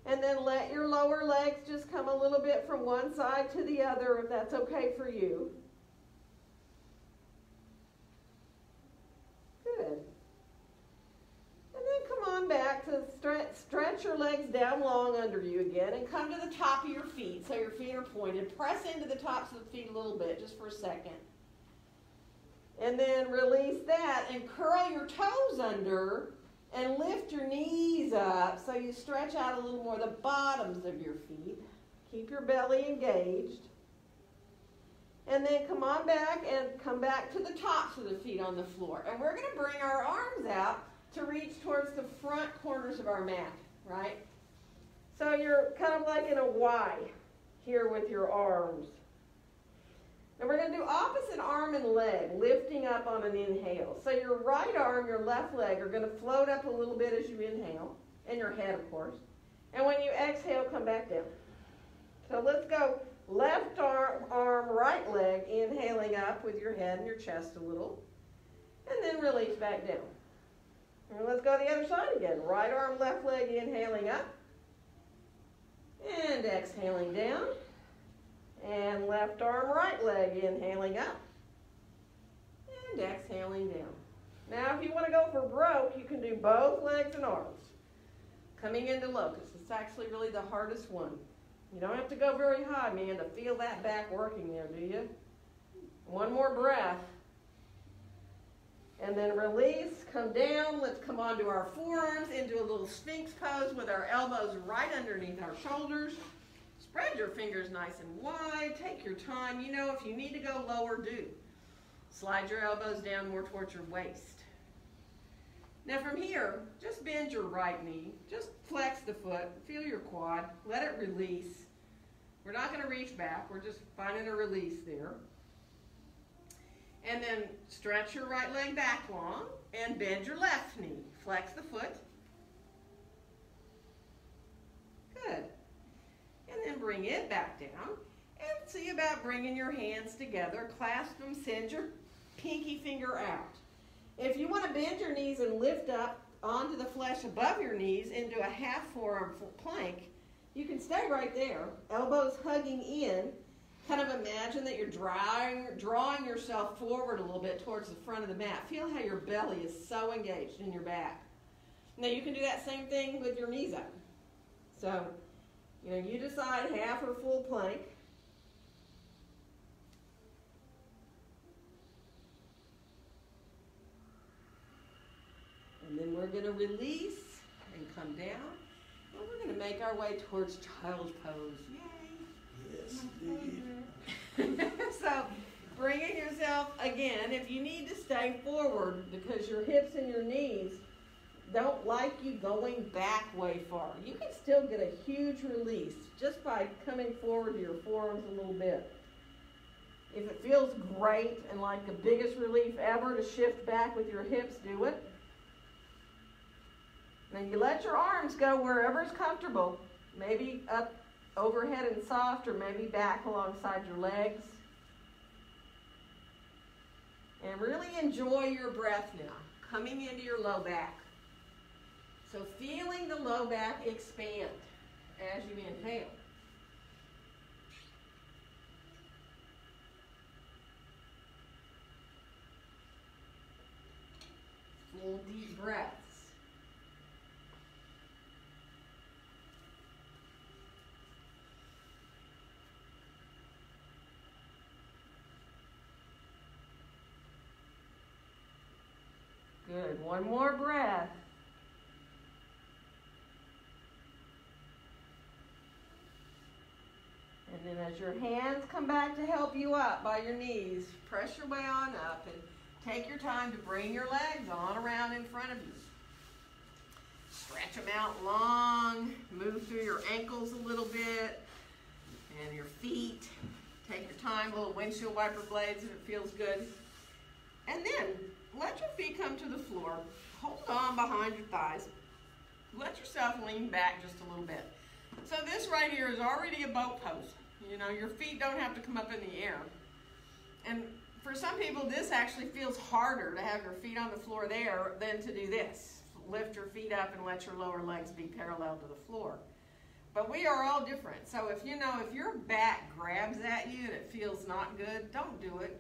And then let your lower legs just come a little bit from one side to the other if that's okay for you. Good. And then come on back to stretch your legs down long under you again and come to the top of your feet so your feet are pointed. Press into the tops of the feet a little bit just for a second. And then release that and curl your toes under and lift your knees up so you stretch out a little more the bottoms of your feet. Keep your belly engaged. And then come on back and come back to the tops of the feet on the floor. And we're going to bring our arms out to reach towards the front corners of our mat, right? So you're kind of like in a Y here with your arms. And we're going to do opposite arm and leg, lifting up on an inhale. So your right arm, your left leg are going to float up a little bit as you inhale, and your head, of course. And when you exhale, come back down. So let's go left arm, right leg, inhaling up with your head and your chest a little, and then release back down. And let's go the other side again. Right arm, left leg, inhaling up, and exhaling down. And left arm, right leg, inhaling up, and exhaling down. Now, if you want to go for broke, you can do both legs and arms. Coming into locust. It's actually really the hardest one. You don't have to go very high, man, to feel that back working there, do you? One more breath. And then release, come down. Let's come onto our forearms into a little sphinx pose with our elbows right underneath our shoulders. Spread your fingers nice and wide. Take your time. You know, if you need to go lower, do. Slide your elbows down more towards your waist. Now from here, just bend your right knee. Just flex the foot. Feel your quad. Let it release. We're not going to reach back. We're just finding a release there. And then stretch your right leg back long and bend your left knee. Flex the foot. Good. And then bring it back down. And see about bringing your hands together. Clasp them, send your pinky finger out. If you want to bend your knees and lift up onto the flesh above your knees into a half forearm plank, you can stay right there, elbows hugging in. Kind of imagine that you're drawing yourself forward a little bit towards the front of the mat. Feel how your belly is so engaged in your back. Now you can do that same thing with your knees up. So, you decide half or full plank. And then we're going to release and come down. And we're going to make our way towards child's pose. Yay! Yes, indeed. So, bringing yourself, again, if you need to stay forward because your hips and your knees don't like you going back way far, you can still get a huge release just by coming forward to your forearms a little bit. If it feels great and like the biggest relief ever to shift back with your hips, do it. Then you let your arms go wherever's comfortable, maybe up overhead and soft, or maybe back alongside your legs. And really enjoy your breath now, coming into your low back. So feeling the low back expand as you inhale. Full deep breaths. Good. One more breath. And then as your hands come back to help you up by your knees, press your way on up and take your time to bring your legs on around in front of you. Stretch them out long, move through your ankles a little bit, and your feet. Take your time, little windshield wiper blades if it feels good. And then let your feet come to the floor. Hold on behind your thighs. Let yourself lean back just a little bit. So this right here is already a boat pose. Your feet don't have to come up in the air. And for some people, this actually feels harder to have your feet on the floor there than to do this. Lift your feet up and let your lower legs be parallel to the floor. But we are all different. So if your back grabs at you and it feels not good, don't do it.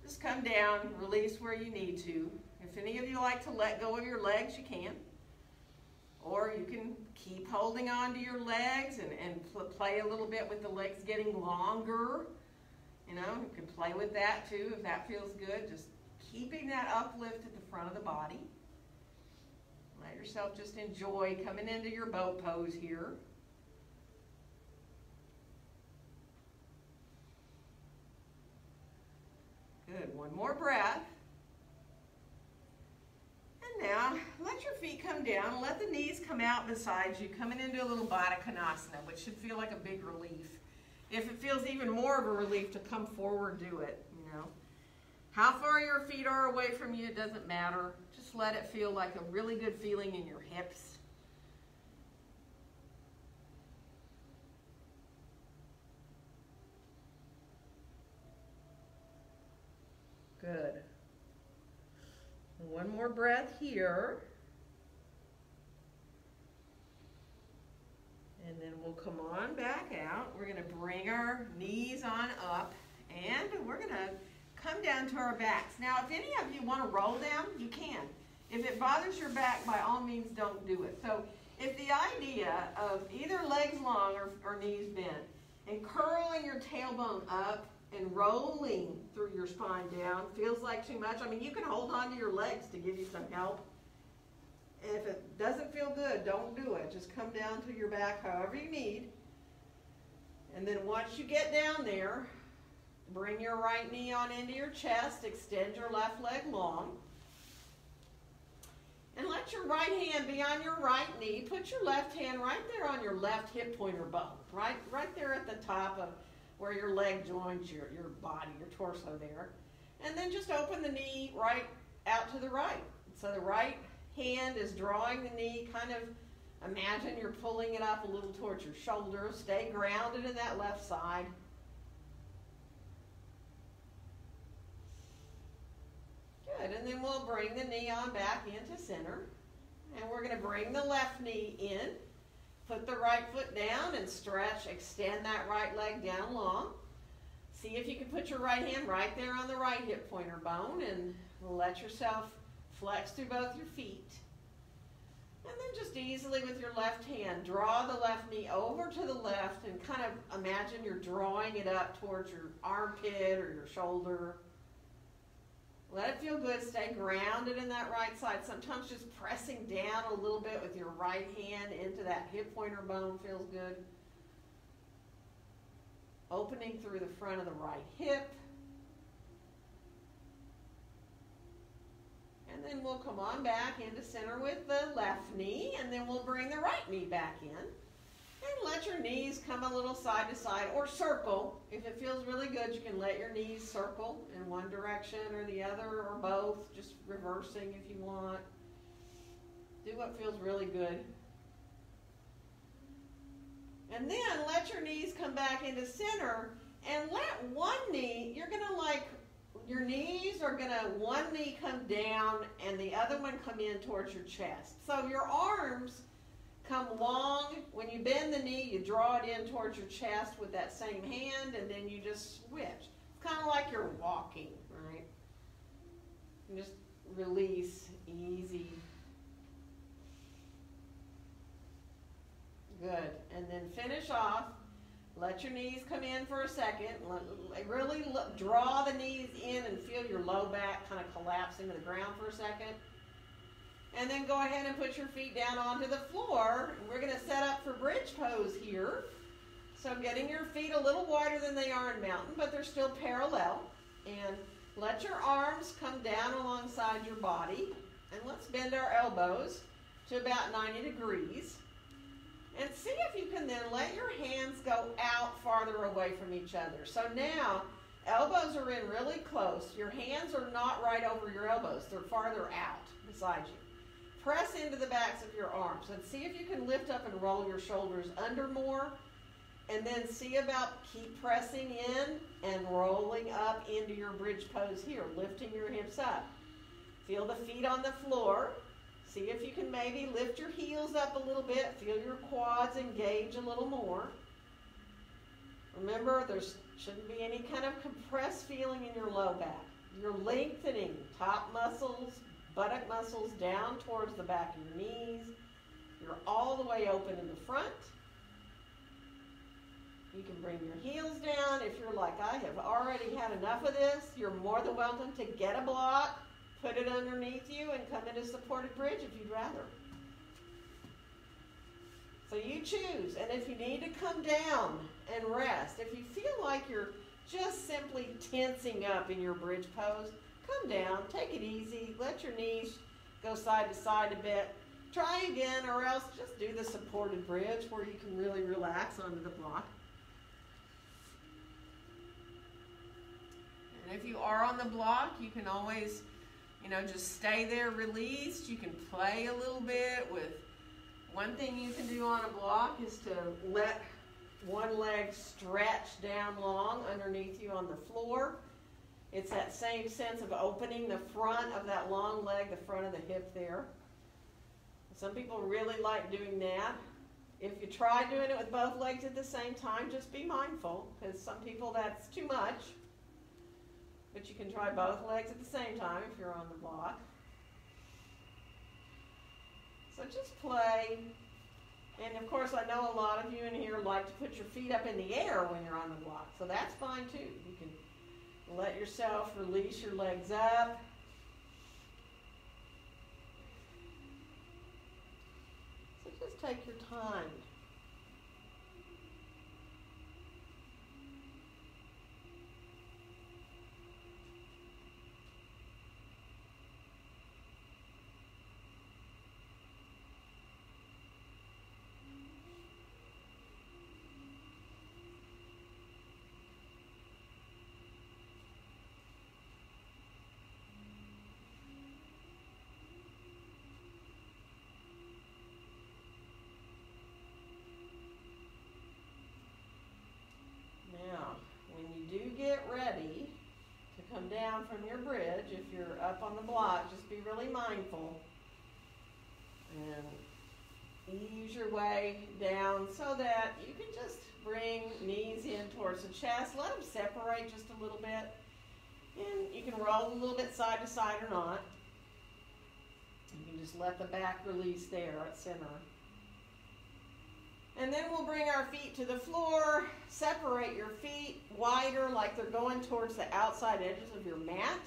Just come down, release where you need to. If any of you like to let go of your legs, you can. Or you can keep holding on to your legs and play a little bit with the legs getting longer. You can play with that too if that feels good. Just keeping that uplift at the front of the body. Let yourself just enjoy coming into your boat pose here. Good. One more breath. And now, let your feet come down. Let the knees come out beside you, coming into a little Baddha Konasana, which should feel like a big relief. If it feels even more of a relief to come forward, do it. How far your feet are away from you, it doesn't matter. Just let it feel like a really good feeling in your hips. Good. One more breath here. And then we'll come on back out. We're going to bring our knees on up, and we're going to come down to our backs. Now, if any of you want to roll down, you can. If it bothers your back, by all means, don't do it. So if the idea of either legs long or knees bent and curling your tailbone up and rolling through your spine down feels like too much, you can hold on to your legs to give you some help. If it doesn't feel good, don't do it. Just come down to your back however you need. And then once you get down there, bring your right knee on into your chest, extend your left leg long. And let your right hand be on your right knee. Put your left hand right there on your left hip pointer bone, right there at the top of where your leg joins your body, your torso there. And then just open the knee right out to the right. So the right hand is drawing the knee, kind of imagine you're pulling it up a little towards your shoulder. Stay grounded in that left side. Good, and then we'll bring the knee on back into center. And we're going to bring the left knee in. Put the right foot down and stretch, extend that right leg down long. See if you can put your right hand right there on the right hip pointer bone and let yourself flex through both your feet. And then just easily with your left hand, draw the left knee over to the left and kind of imagine you're drawing it up towards your armpit or your shoulder. Let it feel good. Stay grounded in that right side. Sometimes just pressing down a little bit with your right hand into that hip pointer bone feels good. Opening through the front of the right hip. And then we'll come on back into center with the left knee, and then we'll bring the right knee back in. And let your knees come a little side to side or circle. If it feels really good, you can let your knees circle in one direction or the other or both, just reversing if you want. Do what feels really good. And then let your knees come back into center and let one knee, you're going to your knees are going to, one knee come down and the other one come in towards your chest. So your arms come long. When you bend the knee, you draw it in towards your chest with that same hand, and then you just switch. It's kind of like you're walking, right? And just release, easy. Good. And then finish off. Let your knees come in for a second. Really draw the knees in and feel your low back kind of collapse into the ground for a second. And then go ahead and put your feet down onto the floor. We're going to set up for bridge pose here. So getting your feet a little wider than they are in mountain, but they're still parallel. And let your arms come down alongside your body. And let's bend our elbows to about 90 degrees. And see if you can then let your hands go out farther away from each other. So now, elbows are in really close. Your hands are not right over your elbows. They're farther out beside you. Press into the backs of your arms and see if you can lift up and roll your shoulders under more. And then see about keep pressing in and rolling up into your bridge pose here, lifting your hips up. Feel the feet on the floor. See if you can maybe lift your heels up a little bit. Feel your quads engage a little more. Remember, there shouldn't be any kind of compressed feeling in your low back. You're lengthening top muscles, buttock muscles down towards the back of your knees. You're all the way open in the front. You can bring your heels down. If you're like, I have already had enough of this, you're more than welcome to get a block. Put it underneath you and come into supported bridge if you'd rather. So you choose. And if you need to come down and rest, if you feel like you're just simply tensing up in your bridge pose, come down, take it easy, let your knees go side to side a bit. Try again, or else just do the supported bridge where you can really relax onto the block. And if you are on the block, you can always just stay there released. You can play a little bit with, one thing you can do on a block is to let one leg stretch down long underneath you on the floor. It's that same sense of opening the front of that long leg, the front of the hip there. Some people really like doing that. If you try doing it with both legs at the same time, just be mindful, because some people that's too much. But you can try both legs at the same time if you're on the block. So just play. And of course, I know a lot of you in here like to put your feet up in the air when you're on the block. So that's fine too. You can let yourself release your legs up. So just take your time. come down from your bridge. If you're up on the block, just be really mindful. And ease your way down so that you can just bring knees in towards the chest. Let them separate just a little bit. And you can roll a little bit side to side or not. You can just let the back release there at center. And then we'll bring our feet to the floor. Separate your feet wider like they're going towards the outside edges of your mat.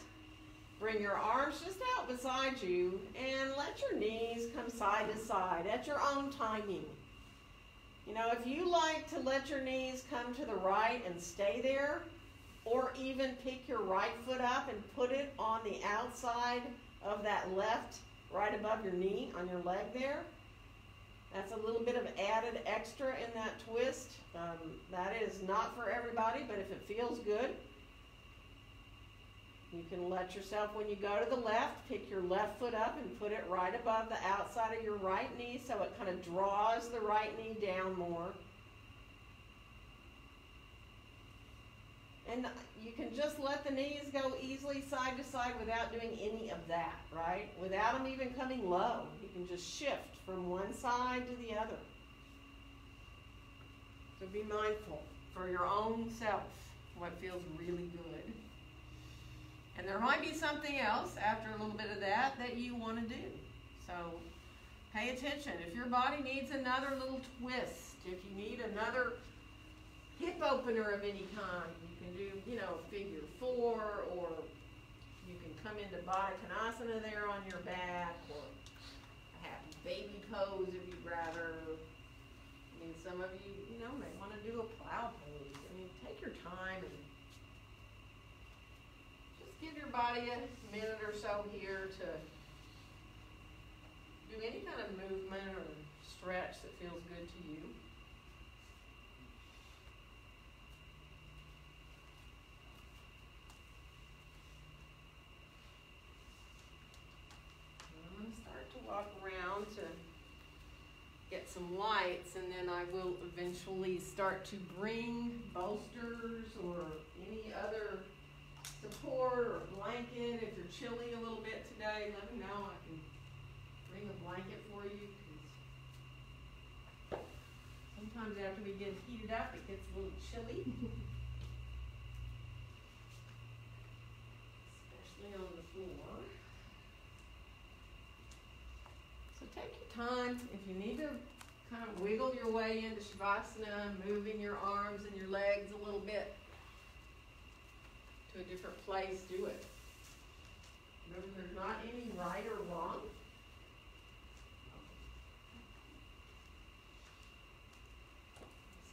Bring your arms just out beside you and let your knees come side to side at your own timing. You know, if you like to let your knees come to the right and stay there, or even pick your right foot up and put it on the outside of that left, right above your knee, on your leg there. That's a little bit of added extra in that twist. That is not for everybody, but if it feels good, you can let yourself, when you go to the left, pick your left foot up and put it right above the outside of your right knee so it kind of draws the right knee down more. And you can just let the knees go easily side to side without doing any of that, right? Without them even coming low. You can just shift from one side to the other. So be mindful for your own self, what feels really good. And there might be something else after a little bit of that you want to do. So pay attention. If your body needs another little twist, if you need another hip opener of any kind, you can do, figure 4, or you can come into Baddha Konasana there on your back, or a happy baby pose if you'd rather. I mean, some of you, may want to do a plow pose. I mean, take your time and just give your body a minute or so here to do any kind of movement or stretch that feels good to you. Walk around to get some lights, and then I will eventually start to bring bolsters or any other support or blanket. If you're chilly a little bit today, let me know. I can bring a blanket for you, because sometimes after we get heated up it gets a little chilly. Especially on the floor. Take your time. If you need to kind of wiggle your way into Shavasana, moving your arms and your legs a little bit to a different place, do it. Remember, there's not any right or wrong.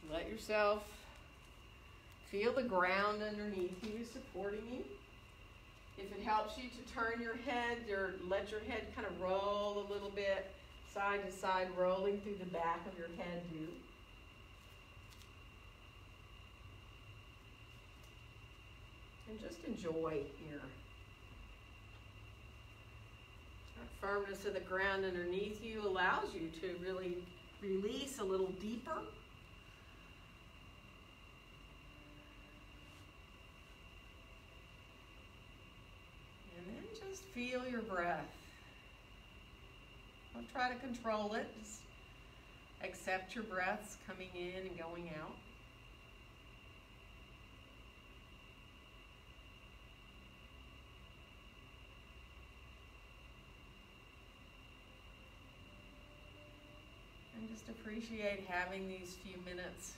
Just let yourself feel the ground underneath you supporting you. If it helps you to turn your head, or let your head kind of roll a little bit side to side, rolling through the back of your head, do. And just enjoy here. That firmness of the ground underneath you allows you to really release a little deeper. Just feel your breath. Don't try to control it. Just accept your breaths coming in and going out. And just appreciate having these few minutes.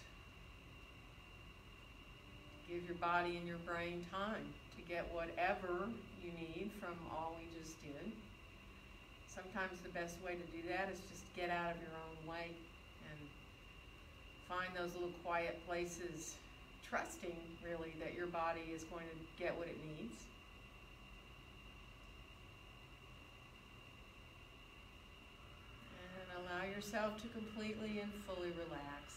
Give your body and your brain time to get whatever you need from all we just did. Sometimes the best way to do that is just get out of your own way and find those little quiet places, trusting really that your body is going to get what it needs. And allow yourself to completely and fully relax.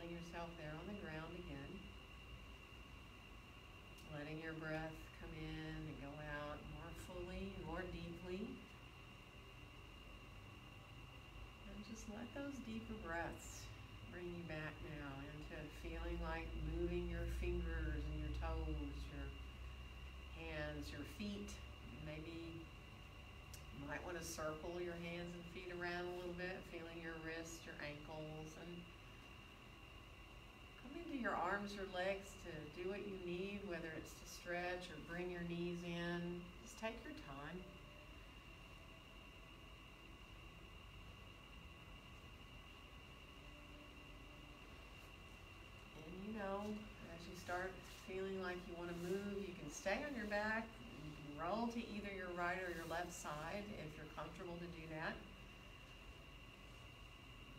feeling yourself there on the ground again. Letting your breath come in and go out more fully, more deeply. And just let those deeper breaths bring you back now into feeling like moving your fingers and your toes, your hands, your feet. Maybe you might want to circle your hands and feet around a little bit, feeling your wrists, your ankles, and come into your arms or legs to do what you need, whether it's to stretch or bring your knees in. Just take your time. As you start feeling like you want to move, you can stay on your back. You can roll to either your right or your left side if you're comfortable to do that.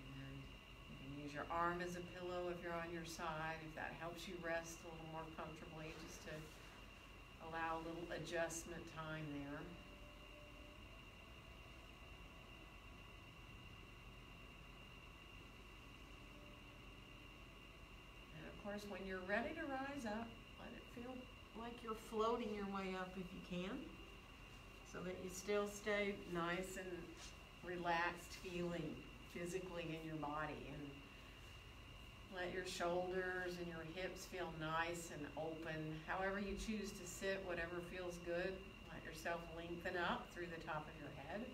And you can use your arm as a pillow if you're on your side, if that helps you rest a little more comfortably, just to allow a little adjustment time there. Of course, when you're ready to rise up, let it feel like you're floating your way up if you can, so that you still stay nice and relaxed feeling physically in your body, and let your shoulders and your hips feel nice and open. However you choose to sit, whatever feels good, let yourself lengthen up through the top of your head.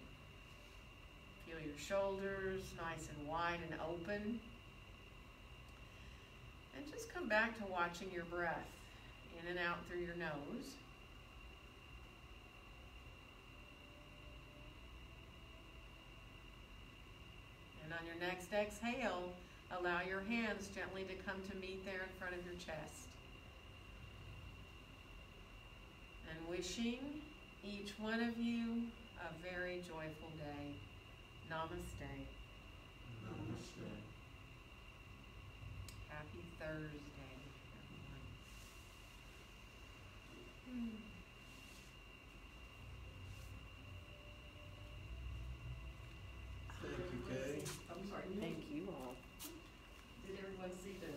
Feel your shoulders nice and wide and open. And just come back to watching your breath in and out through your nose. And on your next exhale, allow your hands gently to come to meet there in front of your chest. And wishing each one of you a very joyful day. Namaste. Namaste. Happy Thursday, everyone. Thank you, Kaye. I'm sorry. Thank you all. Did everyone see the